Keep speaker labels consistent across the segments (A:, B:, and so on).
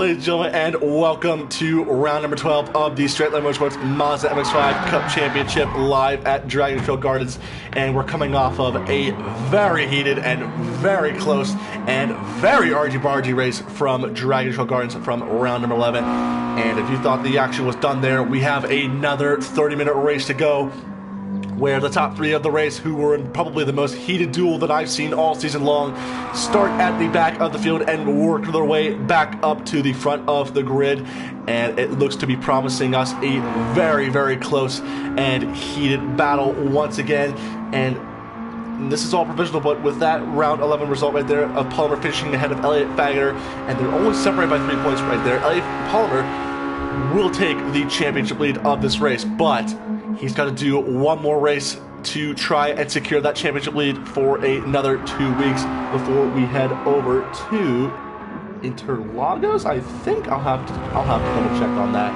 A: ladies and gentlemen, and welcome to round number 12 of the Straight Line Motorsports Mazda MX5 Cup Championship live at Dragon Trail Gardens. And we're coming off of a very heated and very close and very argy-bargy race from Dragon Trail Gardens from round number 11. And if you thought the action was done there, we have another 30-minute race to go, where the top three of the race, who were in probably the most heated duel that I've seen all season long, start at the back of the field and work their way back up to the front of the grid. And it looks to be promising us a very, very close and heated battle once again. And this is all provisional, but with that round 11 result right there of Palmer finishing ahead of Elliott Fagener, and they're only separated by 3 points right there, Palmer will take the championship lead of this race, but he's got to do one more race to try and secure that championship lead for another 2 weeks before we head over to Interlagos. I think I'll have to double check on that,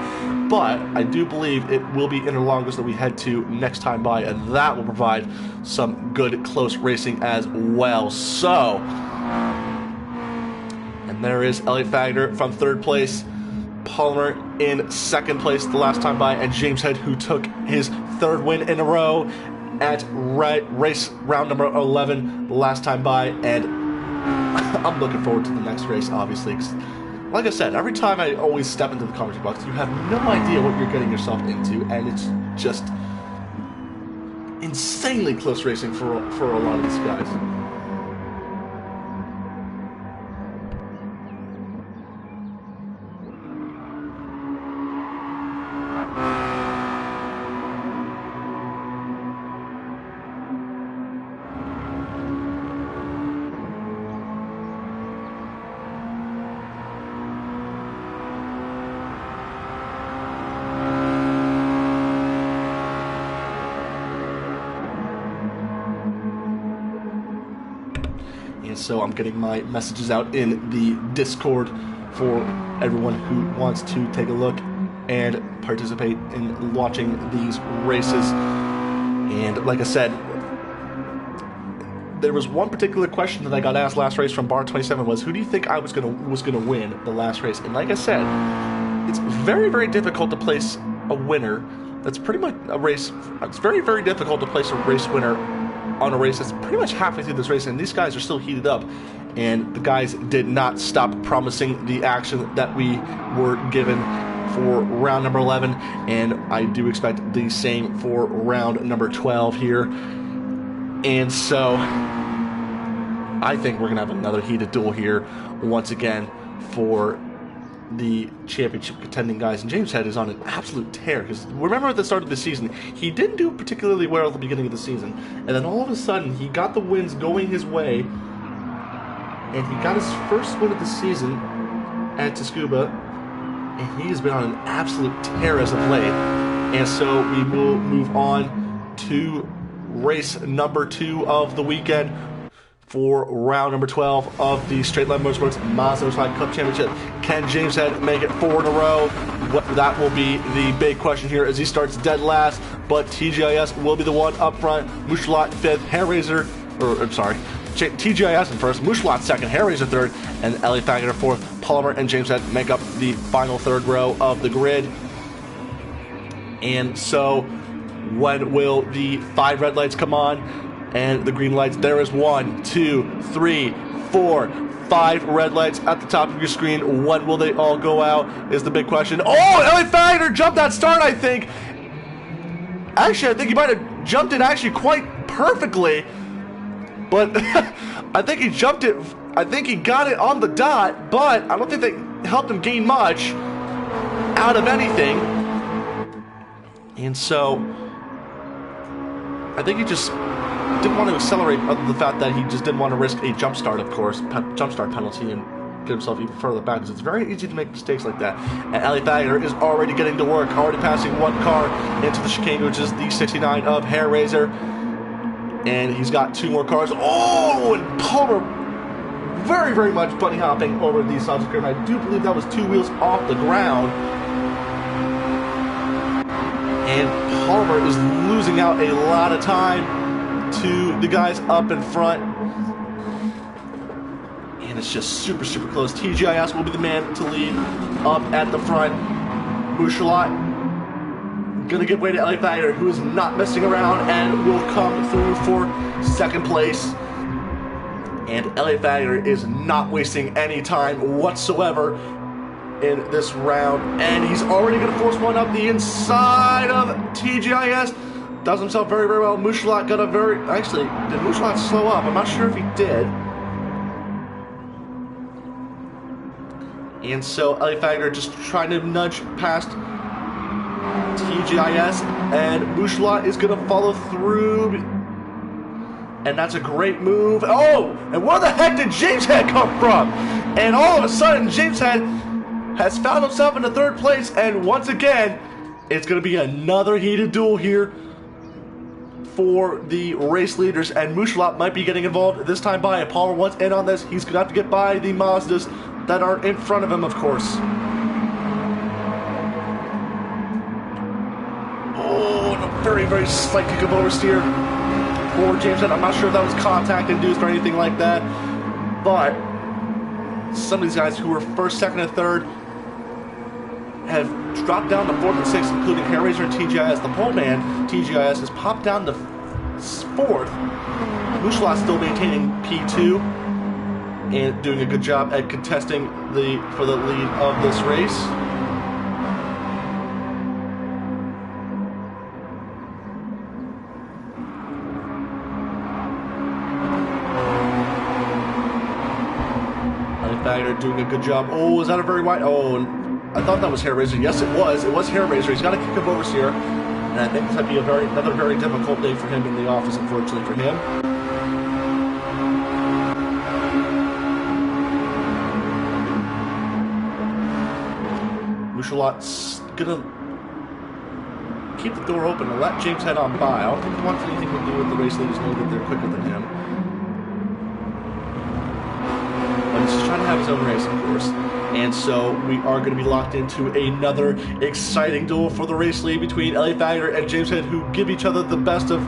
A: but I do believe it will be Interlagos that we head to next time by, and that will provide some good close racing as well. So, and there is Elliott Fagener from third place, Palmer in second place the last time by, and James Head, who took his third win in a row at race round number 11 last time by. And I'm looking forward to the next race, obviously, 'cause like I said, every time I always step into the commentary box, you have no idea what you're getting yourself into, and it's just insanely close racing for a lot of these guys. So I'm getting my messages out in the Discord for everyone who wants to take a look and participate in watching these races. And like I said, there was one particular question that I got asked last race from Bar 27 was, who do you think I was gonna win the last race? And like I said, it's very, very difficult to place a winner. That's pretty much a race. It's very, very difficult to place a race winner on a race that's pretty much halfway through this race, and these guys are still heated up, and the guys did not stop promising the action that we were given for round number 11, and I do expect the same for round number 12 here. And so I think we're gonna have another heated duel here once again for the championship contending guys. And James Head is on an absolute tear, because remember at the start of the season, he didn't do particularly well at the beginning of the season, and then all of a sudden he got the wins going his way, and he got his first win of the season at Tsukuba, and he has been on an absolute tear as of late. And so we will move on to race number 2 of the weekend for round number 12 of the Straight Line Motorsports Mazda MX5 Cup Championship. Can James Head make it 4 in a row? That will be the big question here as he starts dead last, but TGIS will be the one up front. Mouchlat 5th, TGIS in first, Mouchlat 2nd, Hairraiser 3rd, and Elliott Fagener 4th. Palmer and James Head make up the final 3rd row of the grid. And so, when will the 5 red lights come on and the green lights? There is 1, 2, 3, 4, 5 red lights at the top of your screen. When will they all go out is the big question. Oh, Elliott Fagener jumped that start, I think. Actually, I think he might have jumped it actually quite perfectly. But I think he jumped it. I think he got it on the dot, but I don't think they helped him gain much out of anything. And so I think he just didn't want to accelerate, other than the fact that he just didn't want to risk a jump start, of course, jump start penalty, and get himself even further back, because it's very easy to make mistakes like that. And Elliott Fagener is already getting to work, already passing one car into the chicane, which is the 69 of Hairraiser, and he's got 2 more cars. Oh, and Palmer very, very much bunny hopping over the sides of the curve. I do believe that was 2 wheels off the ground. And Palmer is losing out a lot of time to the guys up in front. And it's just super, super close. TGIS will be the man to lead up at the front. Mouchelot gonna give way to LA Fagner, who is not messing around and will come through for second place. And LA Fagner is not wasting any time whatsoever in this round, and he's already going to force one up the inside of TGIS. Does himself very, very well. Mouchelot got a very... Actually, did Mouchelot slow up? I'm not sure if he did. And so LA Fagner just trying to nudge past TGIS, and Mouchelot is going to follow through. And that's a great move. Oh, and where the heck did James Head come from? And all of a sudden, James Head has found himself in the third place, and once again, it's going to be another heated duel here for the race leaders, and Mouchelot might be getting involved this time by. If Palmer wants in on this, he's going to have to get by the Mazdas that are in front of him, of course. Oh, and a very, very slight kick of oversteer for James Head. I'm not sure if that was contact induced or anything like that, but some of these guys who were first, second, and third have dropped down to fourth and sixth, including Hairraiser and TGIS. The pole man, TGIS, has popped down to fourth. Mouchelot still maintaining P2 and doing a good job at contesting for the lead of this race. Fagner doing a good job. Oh, is that a very wide? Oh, I thought that was Hairraiser. Yes, it was. It was Hairraiser. He's got a kick of oversteer, and I think this might be another very difficult day for him in the office, unfortunately for him. Mouchelot's gonna keep the door open and let James Head on by. I don't think he wants anything to do with the race leaders know that they're quicker than him. He's just trying to have his own race, of course. And so we are going to be locked into another exciting duel for the race lead between LA Fagner and James Head, who give each other the best of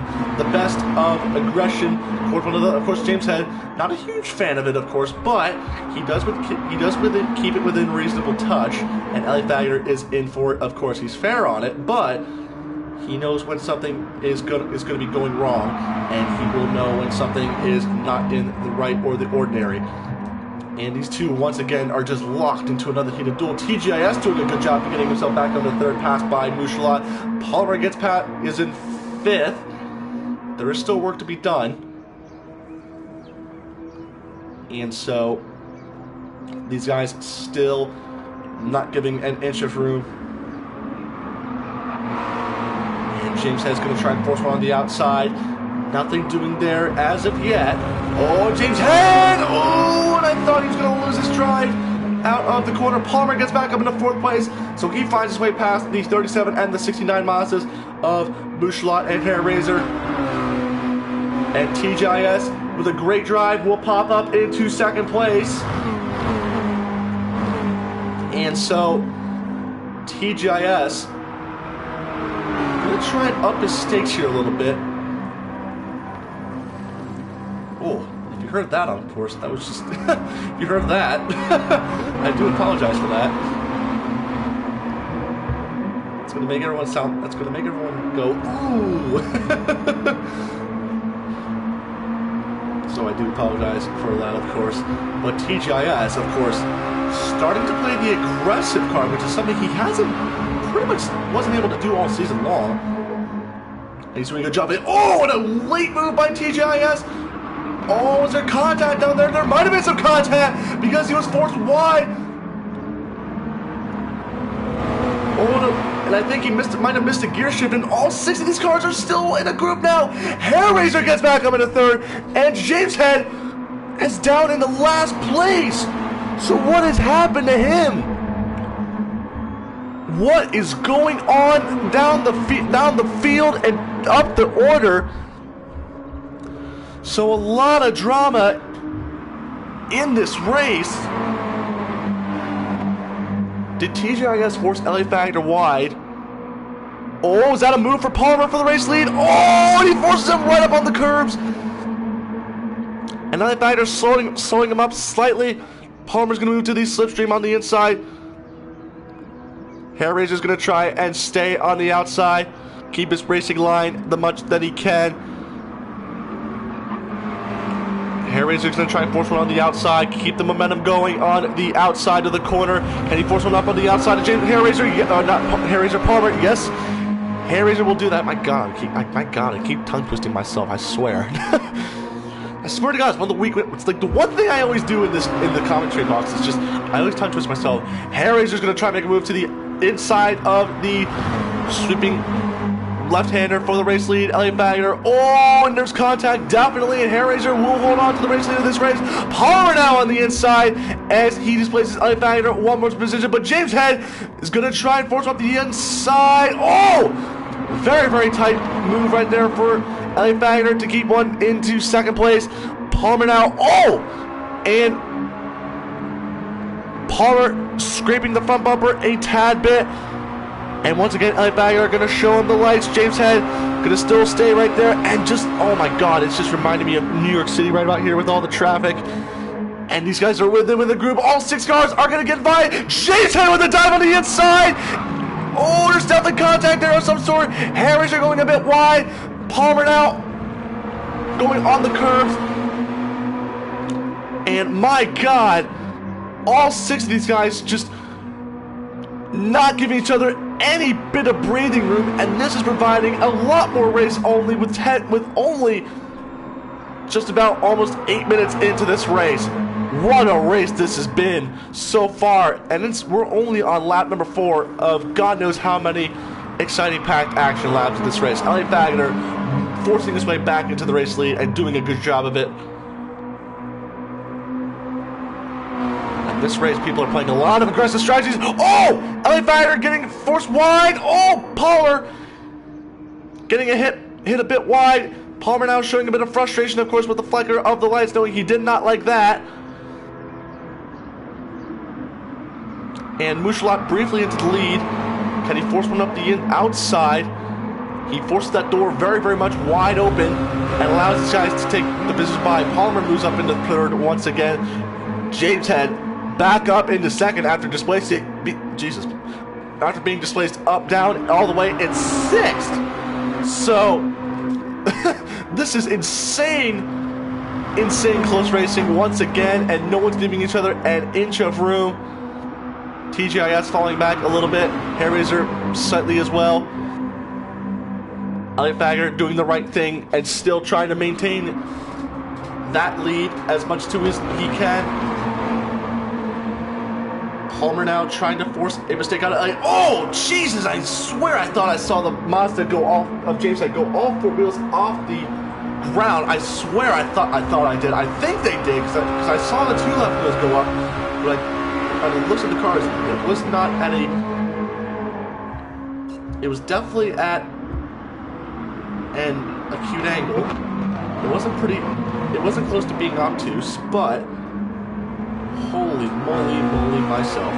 A: aggression toward one another. Of course, James Head, not a huge fan of it, of course, but he does keep it within reasonable touch. And LA Fagner is in for it. Of course, he's fair on it, but he knows when something is going to be going wrong, and he will know when something is not in the right or the ordinary. And these two, once again, are just locked into another heated duel. TGIS doing a good job of getting himself back on the third, pass by Mouchelot. Palmer is in fifth. There is still work to be done. And so, these guys still not giving an inch of room. And James Head's going to try and force one on the outside. Nothing doing there as of yet. Oh, James Head! Oh, and I thought he was going to lose his drive out of the corner. Palmer gets back up into fourth place, so he finds his way past the 37 and the 69 Mazdas of Mouchelot and Hairraiser. And TGIS, with a great drive, will pop up into second place. And so, TGIS going to try and up his stakes here a little bit. Oh, if you heard that, of course, that was just... if you heard that, I do apologize for that. It's going to make everyone sound... That's going to make everyone go, ooh! So I do apologize for that, of course. But TGIS, of course, starting to play the aggressive card, which is something he pretty much wasn't able to do all season long. And he's doing a good job. Oh, and a late move by TGIS! Oh, was there contact down there? There might have been some contact because he was forced wide. Oh, no. And I think he might have missed a gear shift, and all six of these cars are still in a group now. Hairraiser gets back up into third, and James Head is down in the last place. So what has happened to him? What is going on down the field and up the order? So a lot of drama in this race. Did TGIS force LA Fagner wide? Oh, is that a move for Palmer for the race lead? Oh, and he forces him right up on the curbs. And Elliott Wagner slowing him up slightly. Palmer's going to move to the slipstream on the inside. Hair Raiser's going to try and stay on the outside. Keep his racing line the much that he can. Hair Raiser's going to try and force one on the outside. Keep the momentum going on the outside of the corner. Can he force one up on the outside of James? Hair Raiser? Not Hair Raiser, Palmer. Yes. Hair Raiser will do that. My God, I keep tongue twisting myself. I swear. I swear to God, it's one of the weak. It's like the one thing I always do in the commentary box is just I always tongue twist myself. Hair Raiser's going to try and make a move to the inside of the sweeping left-hander for the race lead. Elliott Wagner. Oh, and there's contact definitely, and Hair Raiser will hold on to the race lead of this race. Palmer now on the inside as he displaces Elliott Wagner one more position, but James Head is going to try and force up the inside. Oh, very, very tight move right there for Elliott Wagner to keep one into second place. Palmer now. Oh, and Palmer scraping the front bumper a tad bit. And once again, Elliott Wagner going to show him the lights. James Head going to still stay right there. And just, oh my God, it's just reminding me of New York City right about here with all the traffic. And these guys are with him in the group. All 6 cars are going to get by. James Head with a dive on the inside. Oh, there's definitely contact there of some sort. Hair Raiser going a bit wide. Palmer now going on the curves. And my God, all 6 of these guys just not giving each other any bit of breathing room, and this is providing a lot more race only with only just about almost 8 minutes into this race. What a race this has been so far, and we're only on lap number 4 of God knows how many exciting packed action laps in this race. Elliott Wagner forcing his way back into the race lead and doing a good job of it. This race, people are playing a lot of aggressive strategies. Oh! Elliott Wagner getting forced wide. Oh! Palmer getting a hit a bit wide. Palmer now showing a bit of frustration, of course, with the flicker of the lights, knowing he did not like that. And Mouchelot briefly into the lead. Can he force one up the outside? He forces that door very, very much wide open and allows these guys to take the business by. Palmer moves up into third once again. James Head back up into second after displacing, after being displaced up, down, all the way in 6th. So, this is insane close racing once again, and no one's giving each other an inch of room. TGIS falling back a little bit, Hair Raiser slightly as well. Elliott Wagner doing the right thing and still trying to maintain that lead as much as he can. Palmer now trying to force a mistake out of. Oh, Jesus! I swear I thought I saw the Mazda go off of James Head go all 4 wheels off the ground. I swear I thought I did. I think they did because I saw the 2 left wheels go up. But on the looks of the cars, it was not at a. It was definitely at an acute angle. It wasn't pretty. It wasn't close to being obtuse, but. Holy moly myself.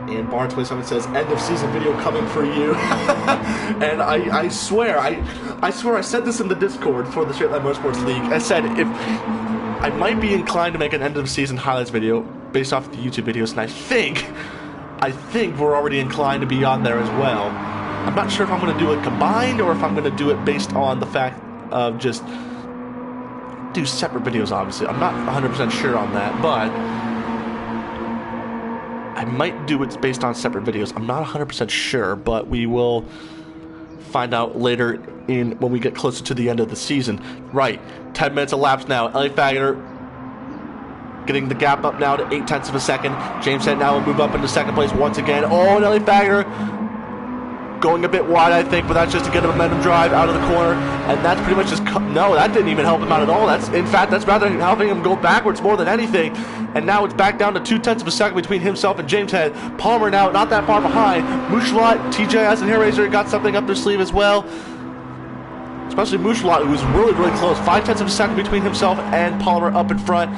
A: And Bar 27 says, end of season video coming for you. And I swear I said this in the Discord for the Straight Line Motorsports League. I said if I might be inclined to make an end of season highlights video based off the YouTube videos, and I think we're already inclined to be on there as well. I'm not sure if I'm going to do it combined or if I'm going to do it based on the fact of just do separate videos, obviously. I'm not 100% sure on that, but I might do it based on separate videos. I'm not 100% sure, but we will find out later when we get closer to the end of the season. Right, 10 minutes elapsed now. Elliott Wagner getting the gap up now to 0.8 of a second. James Head now will move up into second place once again. Oh, and Elliott Wagner going a bit wide, I think, but that's just to get a momentum drive out of the corner, and that's pretty much just no, that didn't even help him out at all. In fact, that's rather helping him go backwards more than anything. And now it's back down to 0.2 of a second between himself and James Head. Palmer now not that far behind. Mouchelot, TJS, and Hair Raiser got something up their sleeve as well. especially Mouchelot, who's really, really close. 5/10 of a second between himself and Palmer up in front.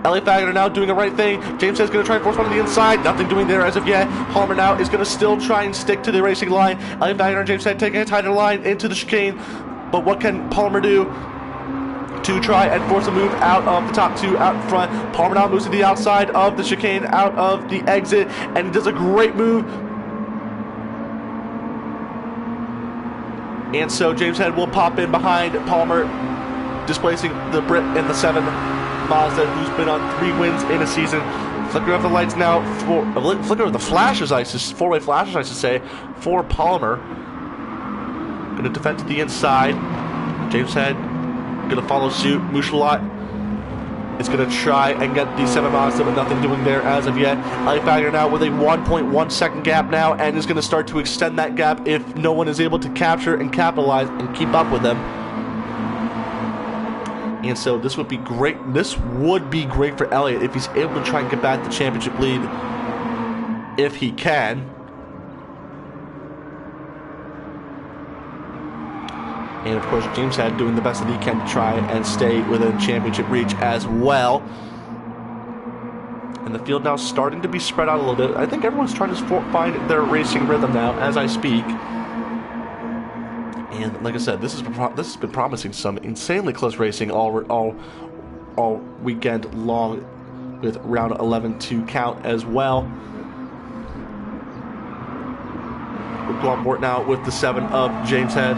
A: Elliott Wagner now doing the right thing. James Head's going to try and force one to the inside. Nothing doing there as of yet. Palmer now is going to still try and stick to the racing line. Elliott Wagner and James Head taking a tighter line into the chicane. But what can Palmer do to try and force a move out of the top two out in front? Palmer now moves to the outside of the chicane, out of the exit, and he does a great move. And so James Head will pop in behind Palmer, displacing the Brit in the 7 Mazda, who's been on 3 wins in a season. Flicker of the lights now, flicker of the flashes, 4-way flashes, I should say, for Palmer. Going to defend to the inside. James Head going to follow suit. Mouchelot is going to try and get the 7 Mazda, but nothing doing there as of yet. Elliott Wagner now with a 1.1 second gap now, and is going to start to extend that gap if no one is able to capture and capitalize and keep up with them. And so this would be great. This would be great for Elliott if he's able to try and get back the championship lead, if he can. And of course, James Head doing the best that he can to try and stay within championship reach as well. And the field now starting to be spread out a little bit. I think everyone's trying to find their racing rhythm now as I speak. And like I said, this has been promising some insanely close racing all weekend long, with round 11 to count as well. We'll go on board now with the 7 of James Head.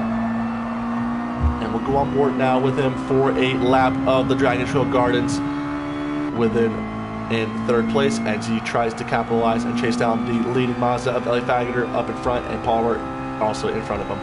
A: And we'll go on board now with him for a lap of the Dragon Trail Gardens, with him in 3rd place as he tries to capitalize and chase down the leading Mazda of Elliott Wagner up in front, and Palmer also in front of him.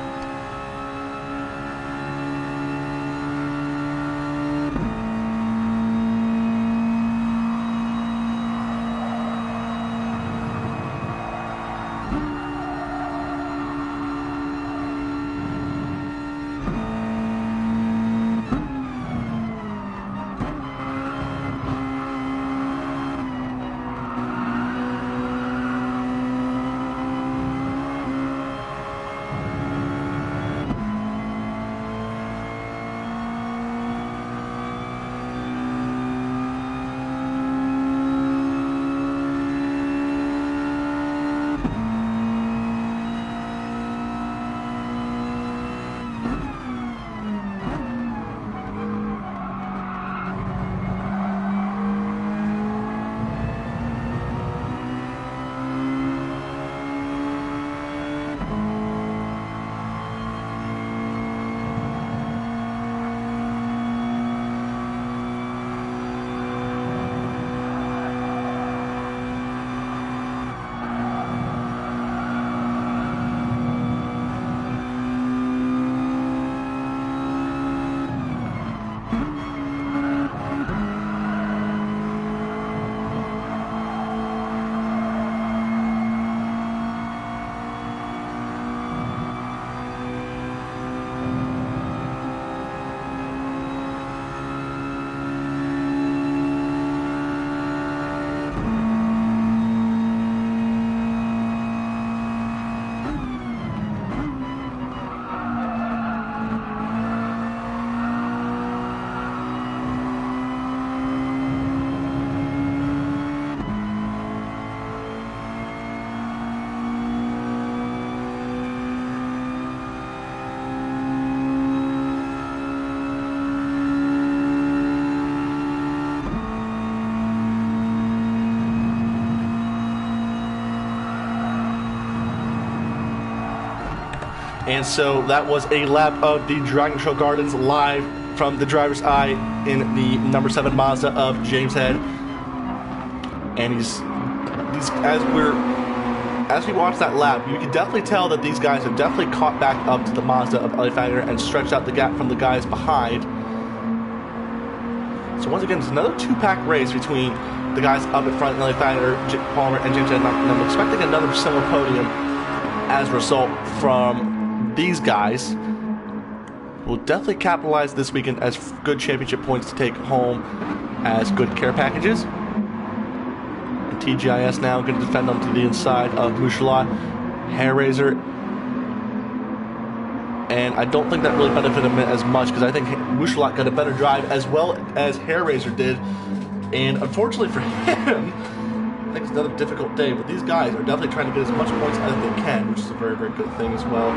A: And so that was a lap of the Dragon Trail Gardens live from the driver's eye in the number 7 Mazda of James Head. And as we watch that lap, you can definitely tell that these guys have definitely caught back up to the Mazda of Elliott Wagner and stretched out the gap from the guys behind. So once again, it's another 2-pack race between the guys up in front, Elliott Wagner, Palmer, and James Head. And I'm expecting another similar podium as a result from these guys. Will definitely capitalize this weekend as good championship points to take home as good care packages. And TGIS now going to defend them to the inside of Mouchelot. Hair Razor And I don't think that really benefited him as much because I think Mouchelot got a better drive as well as Hair Raiser did. And unfortunately for him, I think it's another difficult day, but these guys are definitely trying to get as much points as they can, which is a very, very good thing as well.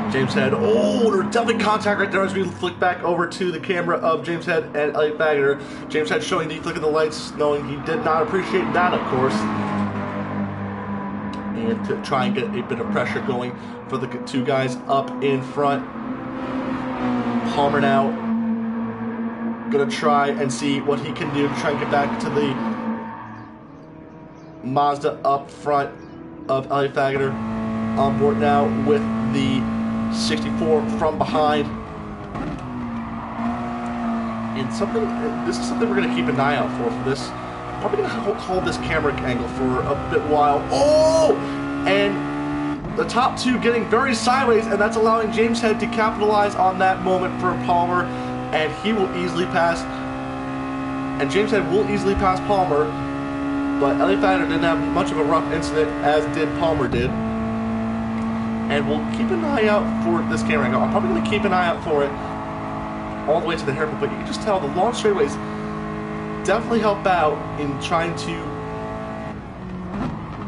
A: James Head, oh, there's definitely contact right there as we flick back over to the camera of James Head and Elliot Wagner. James Head showing the flick of the lights, knowing he did not appreciate that, of course. And to try and get a bit of pressure going for the two guys up in front. Palmer now gonna try and see what he can do to try and get back to the Mazda up front of Elliot Wagner. On board now with the 64 from behind. And this is something we're gonna keep an eye out for this. Probably going to hold this camera angle for a bit while. Oh! And the top two getting very sideways, and that's allowing James Head to capitalize on that moment for Palmer, and he will easily pass. And James Head will easily pass Palmer, but Elliot Wagner didn't have much of a rough incident, as did Palmer did. And we'll keep an eye out for this camera angle. I'm probably going to keep an eye out for it all the way to the hairpin, but you can just tell the long straightaways definitely help out in trying to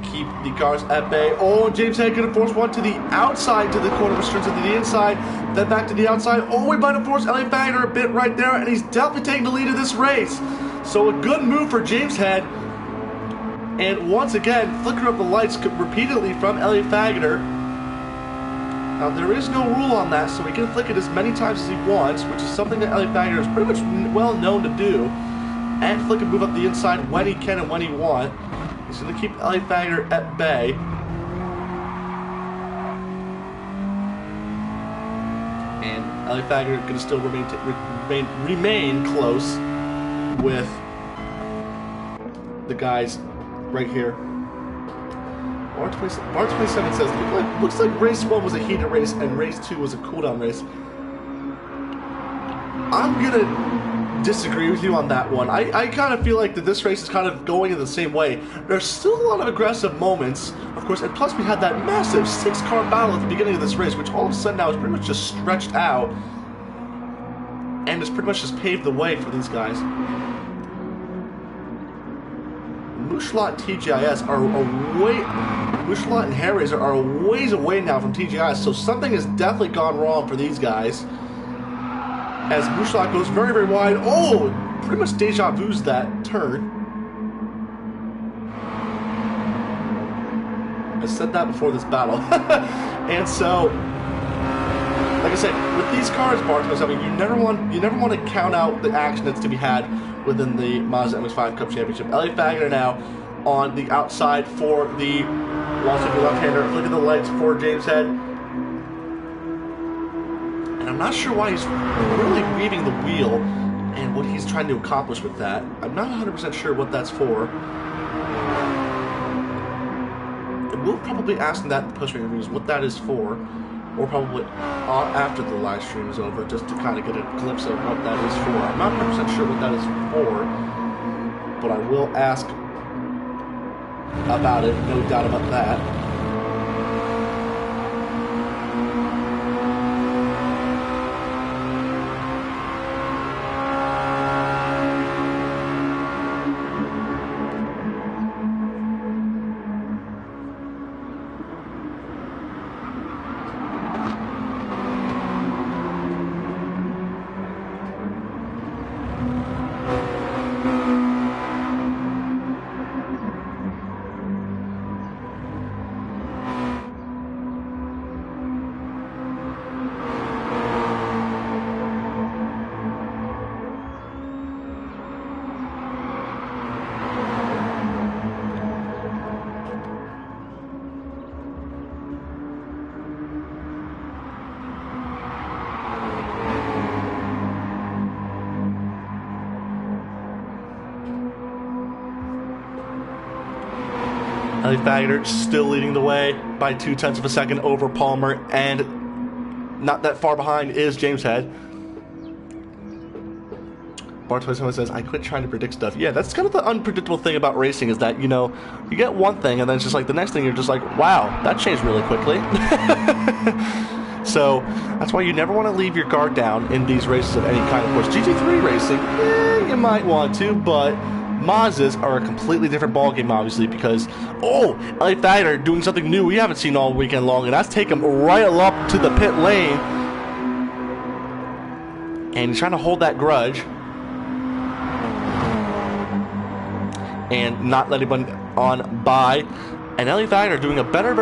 A: keep the cars at bay. Oh, James Head gonna force one to the outside, to the corner, returns to the inside, then back to the outside. Oh, we might have forced Elliot Wagner a bit right there, and he's definitely taking the lead of this race. So a good move for James Head. And once again, flicker up the lights repeatedly from Elliot Wagner. Now, there is no rule on that, so he can flick it as many times as he wants, which is something that Elliot Wagner is pretty much well known to do. And flick and move up the inside when he can and when he wants. He's going to keep Elliot Wagner at bay. And Elliot Wagner going to still remain close with the guys right here. Bar 27 says, looks like race 1 was a heated race and race 2 was a cooldown race. I'm going to disagree with you on that one. I kind of feel like that this race is kind of going in the same way. There's still a lot of aggressive moments, of course, and plus we had that massive 6-car battle at the beginning of this race, which all of a sudden now is pretty much just stretched out and it's pretty much just paved the way for these guys. Mouchelot and TGIS are Mouchelot and Hair Raiser are a ways away now from TGIS, so something has definitely gone wrong for these guys. As Mouchelot goes very, very wide. Oh, pretty much deja vu's that turn. I said that before this battle. And so, like I said, with these cars, you never want to count out the action that's to be had within the Mazda MX5 Cup Championship. Elliot Wagner now on the outside for the left-hander. Look at the lights for James Head. And I'm not sure why he's really weaving the wheel and what he's trying to accomplish with that. I'm not 100% sure what that's for. And we'll probably ask him that in the post-race reviews what that is for, or probably after the live stream is over, just to kind of get a glimpse of what that is for. I'm not 100% sure what that is for, but I will ask about it, no doubt about that. Elliot Wagner still leading the way by 0.2 of a second over Palmer, and not that far behind is James Head. Bar 27 says, I quit trying to predict stuff. Yeah, that's kind of the unpredictable thing about racing, is that, you know, you get one thing and then it's just like the next thing you're just like, wow, that changed really quickly. So that's why you never want to leave your guard down in these races of any kind. Of course, GT3 racing, you might want to, but Mazdas are a completely different ballgame, obviously, because, oh, LA Thagner doing something new we haven't seen all weekend long, and that's take him right up to the pit lane. And he's trying to hold that grudge and not let anyone on by. And Ellie Thagner doing a better.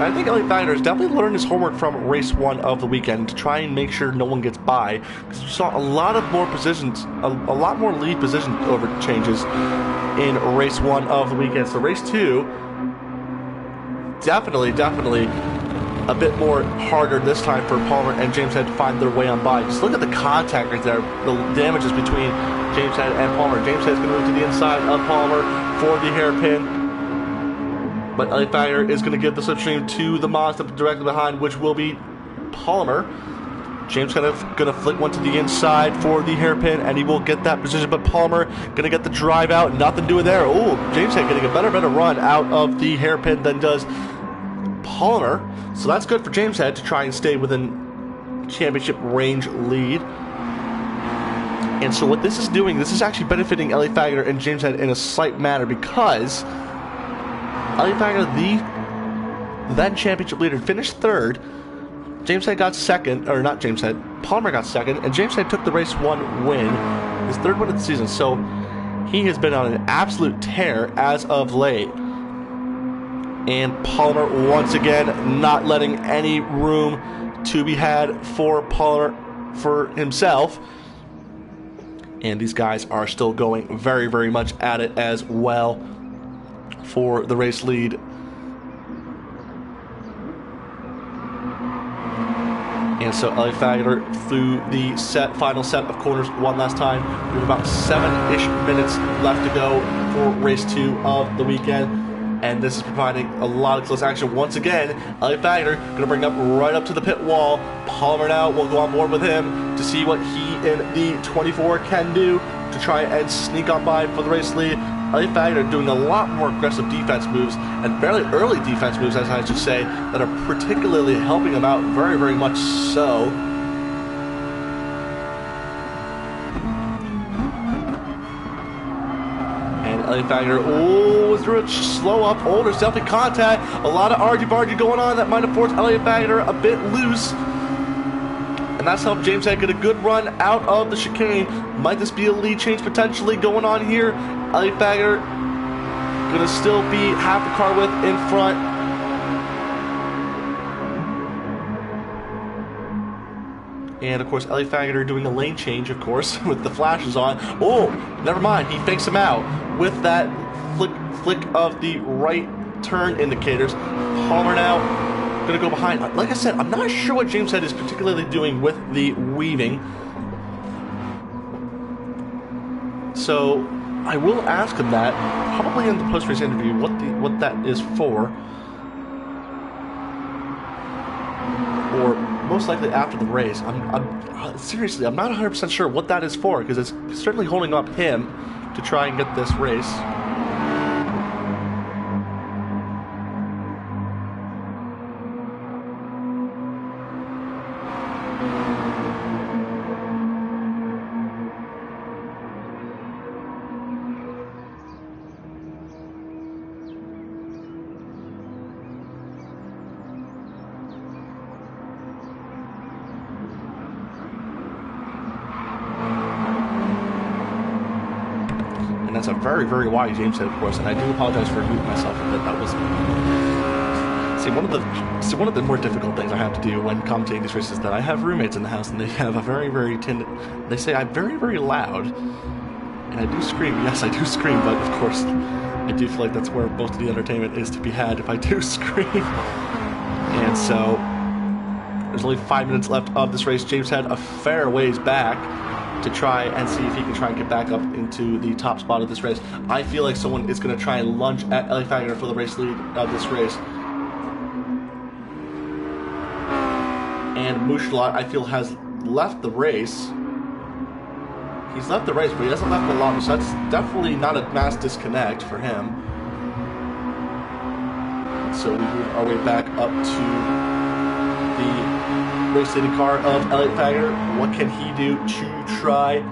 A: I think Ellie Thagner has definitely learned his homework from race 1 of the weekend to try and make sure no one gets by. Because we saw a lot of more positions, a lot more lead position over changes in race 1 of the weekend. So race 2, definitely a bit more harder this time for Palmer and James Head to find their way on by. Just look at the contact right there, the damages between James Head and Palmer. James Head's going to move to the inside of Palmer for the hairpin. But Ellie Thagner is going to give the slipstream to the Mazda directly behind, which will be Palmer. James going to flick one to the inside for the hairpin, and he will get that position. But Palmer going to get the drive out. Nothing doing there. Oh, James Head getting a better run out of the hairpin than does Palmer. So that's good for James Head to try and stay within championship range lead. And so what this is doing, this is actually benefiting Ellie Thagner and James Head in a slight manner, because Ellie Thagner, the then championship leader, finished 3rd. James Head got 2nd, or not James Head, Palmer got 2nd, and James Head took the race 1 win, his 3rd win of the season. So he has been on an absolute tear as of late. And Palmer once again not letting any room to be had for Palmer for himself. And these guys are still going very much at it as well for the race lead. And so Ellie Thagner through the final set of corners one last time. We have about 7-ish minutes left to go for race 2 of the weekend. And this is providing a lot of close action. Once again, Ellie Thagner going to bring up right up to the pit wall. Palmer now will go on board with him to see what he in the 24 can do to try and sneak on by for the race lead. Ellie Thagner doing a lot more aggressive defense moves, and fairly early defense moves, as I should say, that are particularly helping him out very much so. Ellie Thagner, through a slow up, there's definitely contact, a lot of argy-bargy going on that might have forced Ellie Thagner a bit loose. And that's helped James Head get a good run out of the chicane. Might this be a lead change potentially going on here? Ellie Thagner gonna still be half a car width in front. And, of course, Ellie Thagner doing a lane change, of course, with the flashes on. Oh, never mind. He fakes him out with that flick of the right turn indicators. Palmer now going to go behind. Like I said, I'm not sure what James Head is particularly doing with the weaving. So I will ask him that, probably in the post-race interview, what that is for. Or most likely after the race. I'm seriously, I'm not 100% sure what that is for, because it's certainly holding up him to try and get this race. And that's a very wide James Head, of course, and I do apologize for muting myself a bit. That was one of the more difficult things I have to do when commentating these races, that I have roommates in the house, and they have a they say I'm very loud, and I do scream. Yes, I do scream, but of course I do feel like that's where most of the entertainment is to be had if I do scream. And so there's only 5 minutes left of this race. James Head a fair ways back to try and see if he can try and get back up into the top spot of this race. I feel like someone is going to try and lunge at Ellie Thagner for the race lead of this race. And Mouchlat, I feel, has left the race. He's left the race, but he hasn't left the lobby, so that's definitely not a mass disconnect for him. So we move our way back up to the race leading car of Elliott Fagner. What can he do to try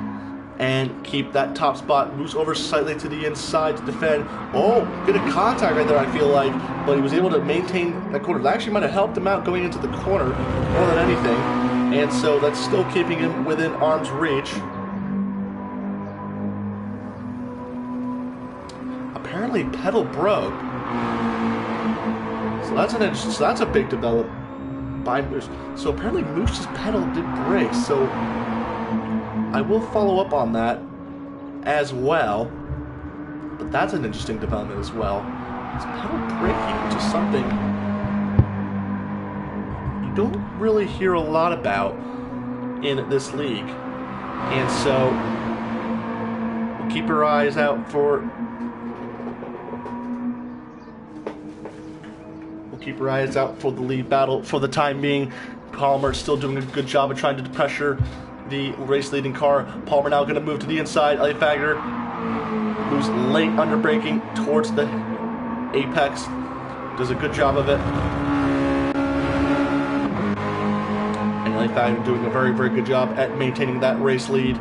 A: and keep that top spot? Moves over slightly to the inside to defend. Oh, bit of contact right there, I feel like, but he was able to maintain that corner. That actually might have helped him out going into the corner more than anything, and so that's still keeping him within arm's reach. Apparently, pedal broke. So that's a big development by Moose. So apparently Moose's pedal did break. So I will follow up on that as well. But that's an interesting development as well. Is pedal breaking, which is something you don't really hear a lot about in this league. And so we'll keep our eyes out for the lead battle for the time being. Palmer still doing a good job of trying to pressure the race leading car. Palmer now going to move to the inside. Elliott Fagner moves late under braking towards the apex. Does a good job of it. And Elliott Fagner doing a very, very good job at maintaining that race lead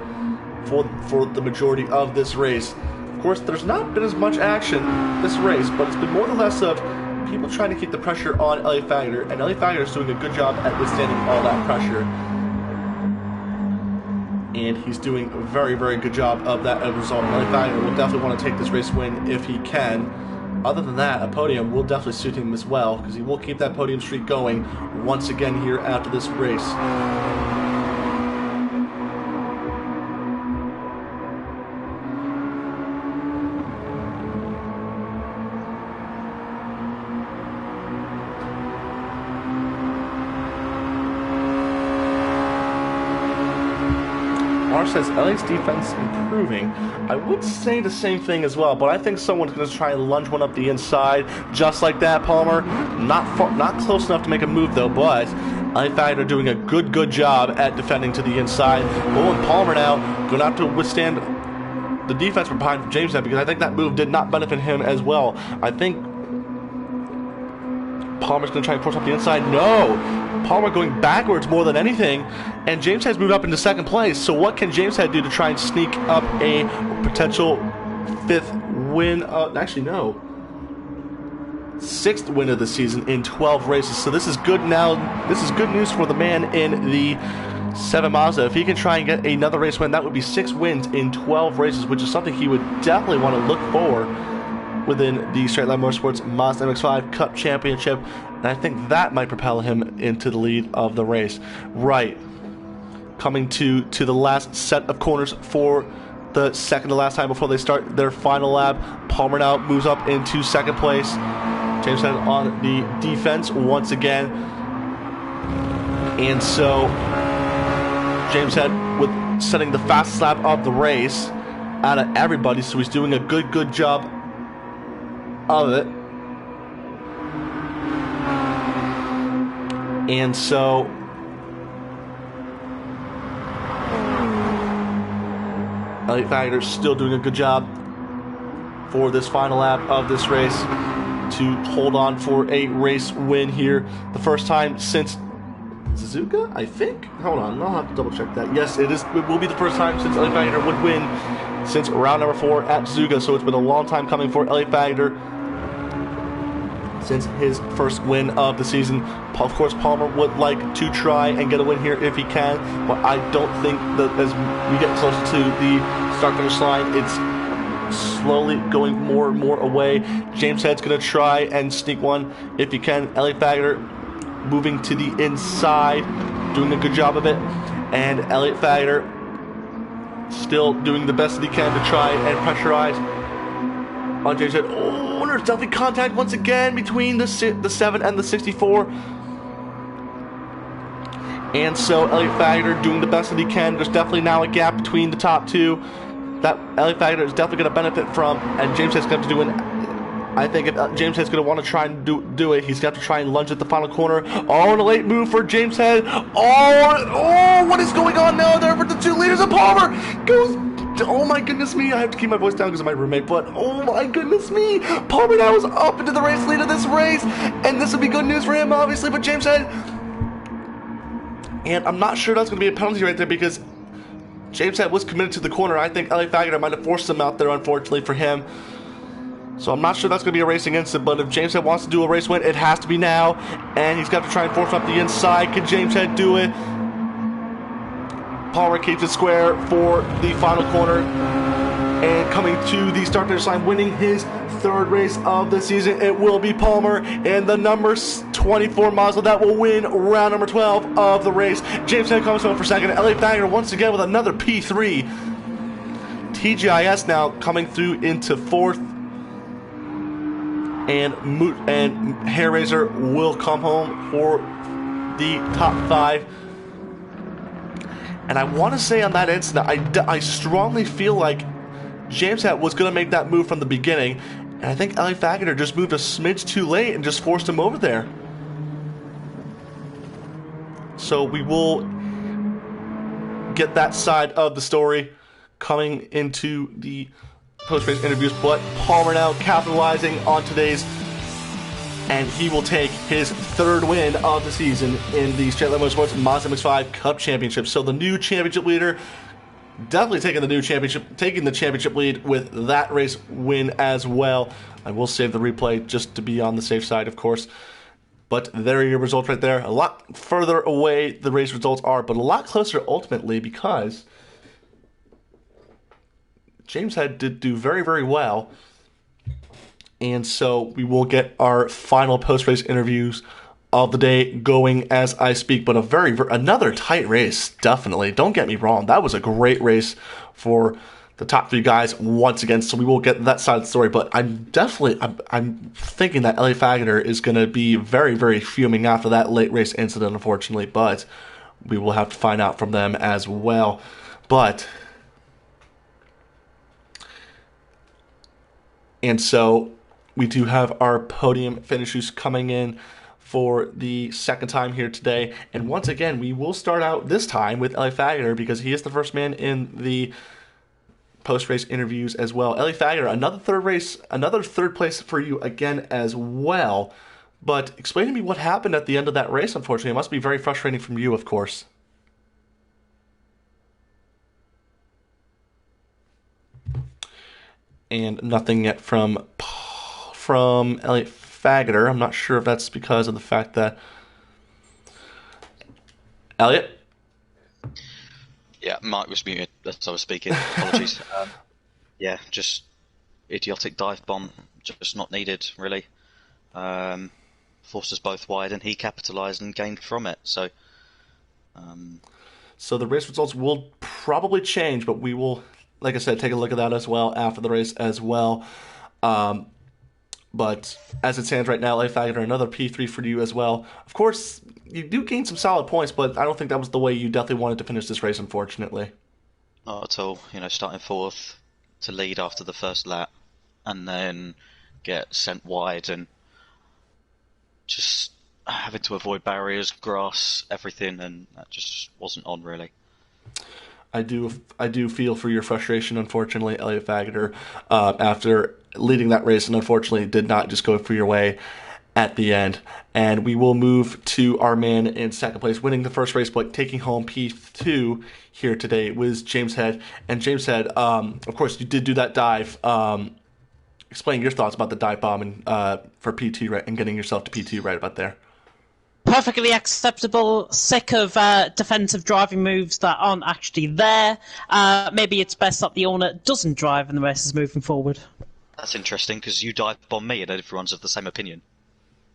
A: for the majority of this race. Of course, there's not been as much action this race, but it's been more or less of people trying to keep the pressure on Elliott Fagner, and Elliott Fagner is doing a good job at withstanding all that pressure. And he's doing a very, very good job of that result. Elliott Fagner will definitely want to take this race win if he can. Other than that, a podium will definitely suit him as well, because he will keep that podium streak going once again here after this race. Says Elliott's defense improving. I would say the same thing as well, but I think someone's going to try and lunge one up the inside just like that. Palmer not close enough to make a move though, but Elliott Fagner doing a good job at defending to the inside. Oh, and Palmer now going to have to withstand the defense from behind James Head, because I think that move did not benefit him as well. I think Palmer's going to try and push up the inside. No! Palmer going backwards more than anything, and James Head's moved up into second place. So what can James Head do to try and sneak up a potential fifth win? Actually, no. Sixth win of the season in 12 races. So this is good now. This is good news for the man in the 7 Mazda. If he can try and get another race win, that would be 6 wins in 12 races, which is something he would definitely want to look for within the Straight Line Motorsports Mazda MX5 Cup Championship, and I think that might propel him into the lead of the race. Right, coming to the last set of corners for the second to last time before they start their final lap. Palmer now moves up into second place. James Head on the defense once again, and so James Head with setting the fastest lap of the race out of everybody, so he's doing a good job of it. And so Elliott Fagner still doing a good job for this final lap of this race to hold on for a race win here. The first time since Suzuka, I think? Hold on, I'll have to double check that. Yes, it will be the first time since Elliott Fagner would win since round number 4 at Suzuka, so it's been a long time coming for Elliott Fagner since his first win of the season. Of course, Palmer would like to try and get a win here if he can, but I don't think that as we get closer to the start-finish line, it's slowly going more and more away. James Head's going to try and sneak one if he can. Elliott Fagner moving to the inside, doing a good job of it, and Elliott Fagner still doing the best that he can to try and pressurize on James Head. Oh, there's definitely contact once again between the 7 and the 64. And so Elliott Fagner doing the best that he can. There's definitely now a gap between the top two that Elliott Fagner is definitely going to benefit from, and James Head's going to have to do an... I think if James Head's going to want to try and do it, he's got to try and lunge at the final corner. Oh, and a late move for James Head. Oh, what is going on now there for the 2 leaders of Palmer? Goes... Oh my goodness me, I have to keep my voice down because of my roommate, but oh my goodness me, Palmer now is up into the race lead of this race, and this would be good news for him, obviously, but James Head And I'm not sure that's going to be a penalty right there because James Head was committed to the corner. I think Elliott Wagner might have forced him out there, unfortunately for him. So I'm not sure that's going to be a race against it, but if James Head wants to do a race win, it has to be now. And he's got to try and force him up the inside. Can James Head do it? Palmer keeps it square for the final corner. And coming to the start finish line, winning his third race of the season, it will be Palmer and the number 24 Mazda that will win round number 12 of the race. James Head comes home for second. Elliott Wagner once again with another P3. TGIS now coming through into fourth. And Hair Razor will come home for the top 5. And I want to say on that incident, I strongly feel like James Head was going to make that move from the beginning, and I think Elliott Wagner just moved a smidge too late and just forced him over there. So we will get that side of the story coming into the post-race interviews, but Palmer now capitalizing on today's, and he will take his third win of the season in the SLM Motorsports Mazda MX5 Cup Championship. So the new championship leader, definitely taking the championship lead with that race win as well. I will save the replay just to be on the safe side, of course. But there are your results right there. A lot further away the race results are, but a lot closer ultimately because James Head did do very, very well. And so we will get our final post-race interviews of the day going as I speak. But another tight race, definitely. Don't get me wrong. That was a great race for the top 3 guys once again. So we will get that side of the story. But I'm thinking that Elliott Wagner is going to be very, very fuming after that late race incident, unfortunately. But we will have to find out from them as well. And so we do have our podium finishers coming in for the second time here today. And once again, we will start out this time with Elliott Wagner because he is the first man in the post-race interviews as well. Elliott Wagner, another third place for you again as well. But explain to me what happened at the end of that race, unfortunately. It must be very frustrating from you, of course. And nothing yet from Elliott Wagner. I'm not sure if that's because of the fact that Elliott?
B: Yeah, Mike was muted as I was speaking. Apologies. Yeah, just idiotic dive bomb, just not needed, really. Forced us both wide, and he capitalised and gained from it. So
A: the race results will probably change, but we will, like I said, take a look at that as well after the race as well. But as it stands right now, Elliott Wagner, another P3 for you as well. Of course, you do gain some solid points, but I don't think that was the way you definitely wanted to finish this race, unfortunately.
B: not at all. Starting fourth to lead after the first lap, and then get sent wide, and just having to avoid barriers, grass, everything, and that just wasn't on really.
A: I do feel for your frustration, unfortunately, Elliott Wagner, after leading that race, and unfortunately did not just go for your way at the end. And we will move to our man in second place, winning the first race, but taking home P2 here today was James Head. And James Head, of course, you did do that dive. Explain your thoughts about the dive bomb and for P2 right, and getting yourself to P2 right about there.
C: Perfectly acceptable. Sick of defensive driving moves that aren't actually there. Maybe it's best that the owner doesn't drive and the rest is moving forward.
B: That's interesting, because you dive bomb me and everyone's of the same opinion.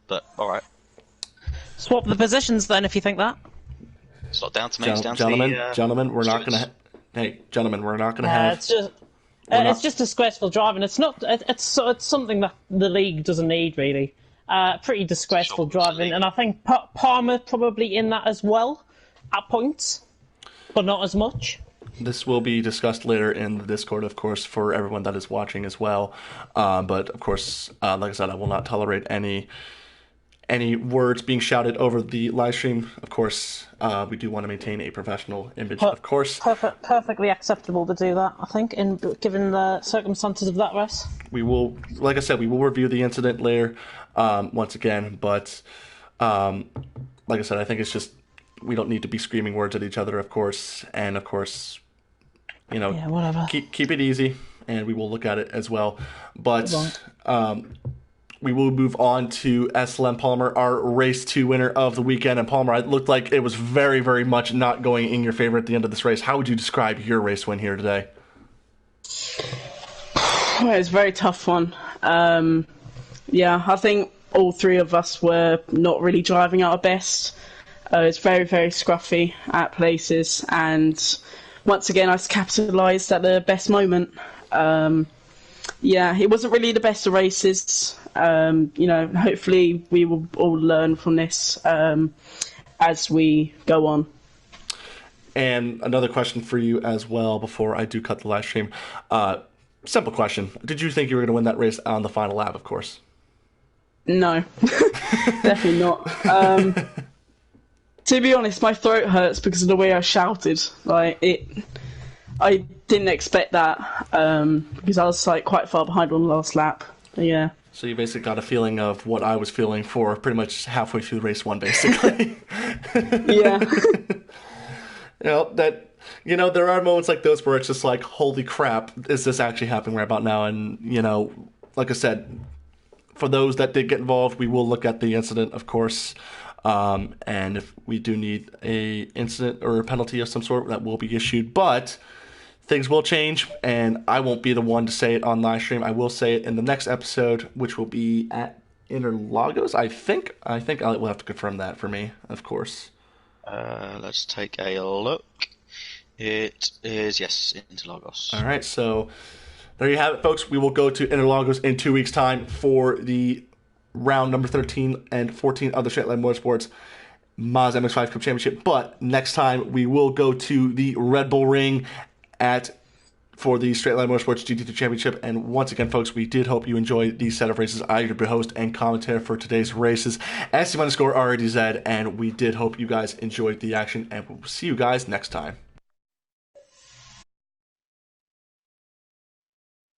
B: But, alright.
C: Swap the positions then, if you think that.
B: It's not down to me, it's down to the...
A: Gentlemen, we're not going to... Hey, gentlemen, we're not going to have...
C: It's just disgraceful driving. It's not. It's something that the league doesn't need, really. Pretty disgraceful driving, and I think Palmer probably in that as well, at points, but not as much.
A: This will be discussed later in the Discord, of course, for everyone that is watching as well. But of course, like I said, I will not tolerate any words being shouted over the live stream. Of course, we do want to maintain a professional image, of course.
C: Perfectly acceptable to do that, I think, given the circumstances of that race.
A: We will, like I said, we will review the incident later, once again. But like I said, I think it's just we don't need to be screaming words at each other, of course. And of course,
C: whatever.
A: Keep it easy, and we will look at it as well. But we will move on to SLM Palmer, our race 2 winner of the weekend. And Palmer, it looked like it was very, very much not going in your favor at the end of this race. How would you describe your race win here today?
D: Well, it was a very tough one. I think all 3 of us were not really driving our best. It's very, very scruffy at places, and once again I capitalised at the best moment. It wasn't really the best of races. Hopefully we will all learn from this as we go on.
A: And another question for you as well before I do cut the live stream. Simple question. Did you think you were going to win that race on the final lap, of course?
D: No, definitely not. To be honest, my throat hurts because of the way I shouted. I didn't expect that because I was quite far behind on the last lap. But, yeah.
A: So you basically got a feeling of what I was feeling for pretty much halfway through race 1, basically.
D: Yeah.
A: There are moments like those where it's just like, holy crap, is this actually happening right about now? And, like I said, for those that did get involved, we will look at the incident, of course. And if we do need a incident or a penalty of some sort, that will be issued. But things will change, and I won't be the one to say it on live stream. I will say it in the next episode, which will be at Interlagos, I think. I think I will have to confirm that for me, of course.
B: Let's take a look. It is, yes, Interlagos.
A: All right, so there you have it, folks. We will go to Interlagos in 2 weeks' time for the round number 13 and 14 of the Straight Line Motorsports Mazda MX5 Cup Championship. But next time, we will go to the Red Bull Ring for the Straight Line Motorsports GT2 Championship. And once again, folks, we did hope you enjoyed these set of races. I, your host and commentator for today's races, SC_RDZ, and we did hope you guys enjoyed the action, and we'll see you guys next time.